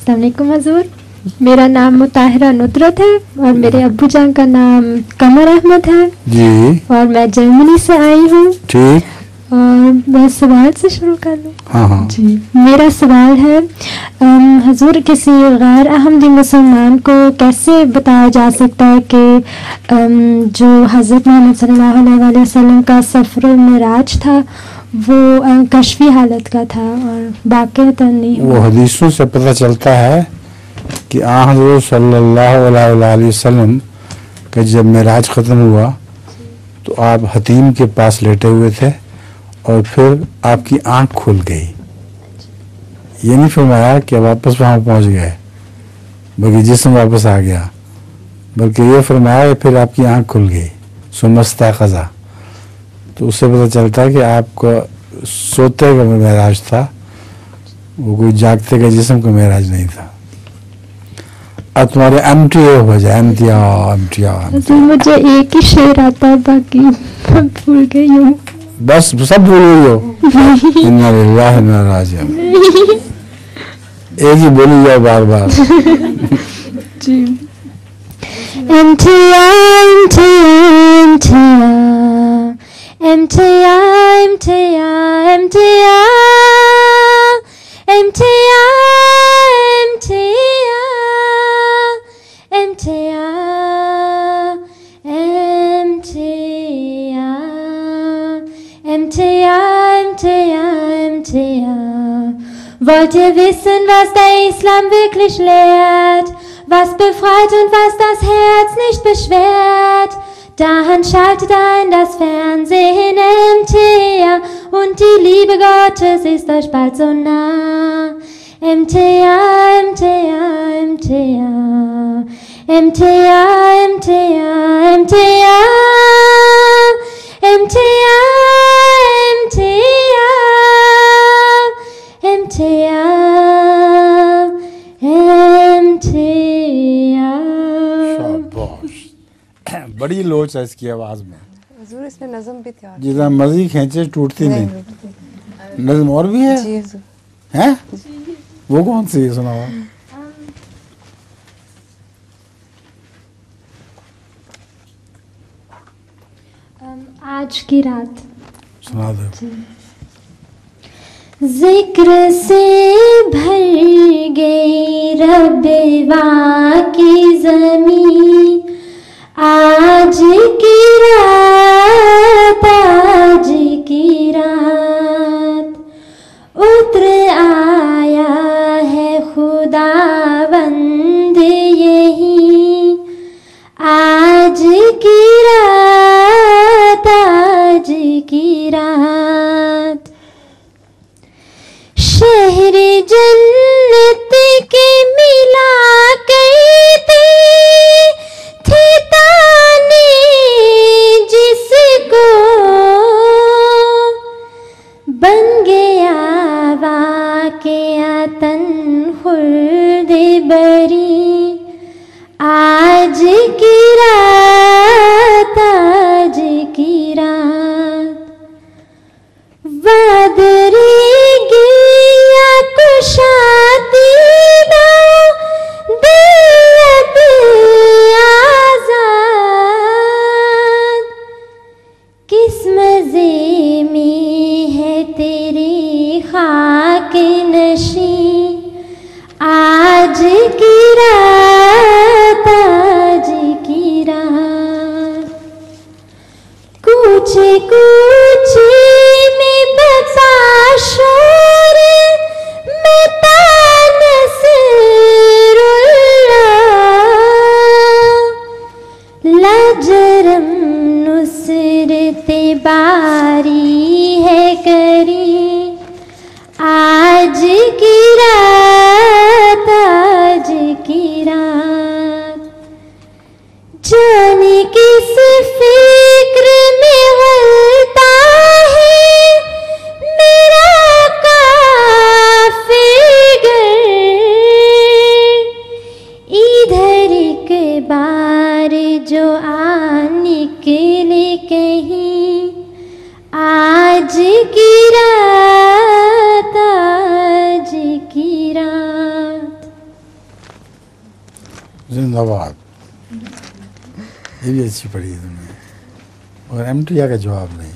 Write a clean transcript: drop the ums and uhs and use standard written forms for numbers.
अस्सलाम वालेकुम हजूर, मेरा नाम मुताहिरा नुदरत है और मेरे अब्बू जान का नाम कमर अहमद है जी, और मैं जर्मनी से आई हूँ। ठीक, और मैं सवाल से शुरू कर लूँ? हाँ जी, मेरा सवाल है हजूर, किसी गैर अहमदी मुसलमान को कैसे बताया जा सकता है कि जो हज़रत मोहम्मद सल्लल्लाहु अलैहि वसल्लम का सफ़र मिराज था वो कश्फी हालत का था और वाक़अतन नहीं? वो हदीसों से पता चलता है कि हज़रत सल्लल्लाहु अलैहि वसल्लम का जब मिराज ख़त्म हुआ तो आप हतीम के पास लेटे हुए थे और फिर आपकी आंख खुल गई। ये नहीं फरमाया कि वापस वहाँ पहुँच गए बल्कि जिस्म वापस आ गया, बल्कि ये फरमाया फिर आपकी आंख खुल गई, सुमस्ता ख़ज़ा। तो उससे पता चलता है कि आपका सोते का मेराज था, वो कोई जागते का जिस्म का मेराज नहीं था। अब तुम्हारे एमटीए हो जाए, एमटीआ। तो मुझे एक ही शेर आता है, बाकी मैं भूल गई हूँ। बस सब भूल गई हो? इन्ना लिल्लाहि व इन्ना इलैहि राजिऊन। एक ही बोली जाए बार बार। जी। एमटीआ एमटीआ एमटीआ एमटीआ एमटीआ एमटीआ Wollt ihr wissen, was der Islam wirklich lehrt? Was befreit und was das Herz nicht beschwert? Dann schaltet ein das Fernsehen MTA und die Liebe Gottes ist euch bald so nah. MTA, MTA, MTA, MTA, MTA, MTA, MTA, MTA, MTA, MTA। बड़ी लोच है इसकी आवाज में। हुजूर इसमें नज़म भी तैयार, जितना मर्जी खींचे टूटती नहीं। नज़म और भी है? जी हुजूर। हैं? वो कौन सी है, सुनाओ। आज की रात सुना दो। जिक्र से भर गई रब्बा की ज़मीं, आज की रात, आज की रात उतर आया है खुदावंद यही, आज की रात, आज की रात शहर जन्नत के मिला करते थे ताने, जिसको बन गया वाक़या तन खुर्द बरी, आज की रात, आज की रात वादरे कुशाती दियत आज़ाद, किस मज़े में है तेरी खाक नशी, आज की रात, आज की रात कूचे कूचे में बसा शोर लाजरम नुसरत बारी है करी, आज की रात, आज की रात जाने किस फिक्र में होता है मेरा काफिर, इधर एक बार जो आ निकले कहीं, आज की रात, आज की रात जिंदाबाद। ये भी अच्छी पढ़ी है तुमने, और एमटिया का जवाब नहीं।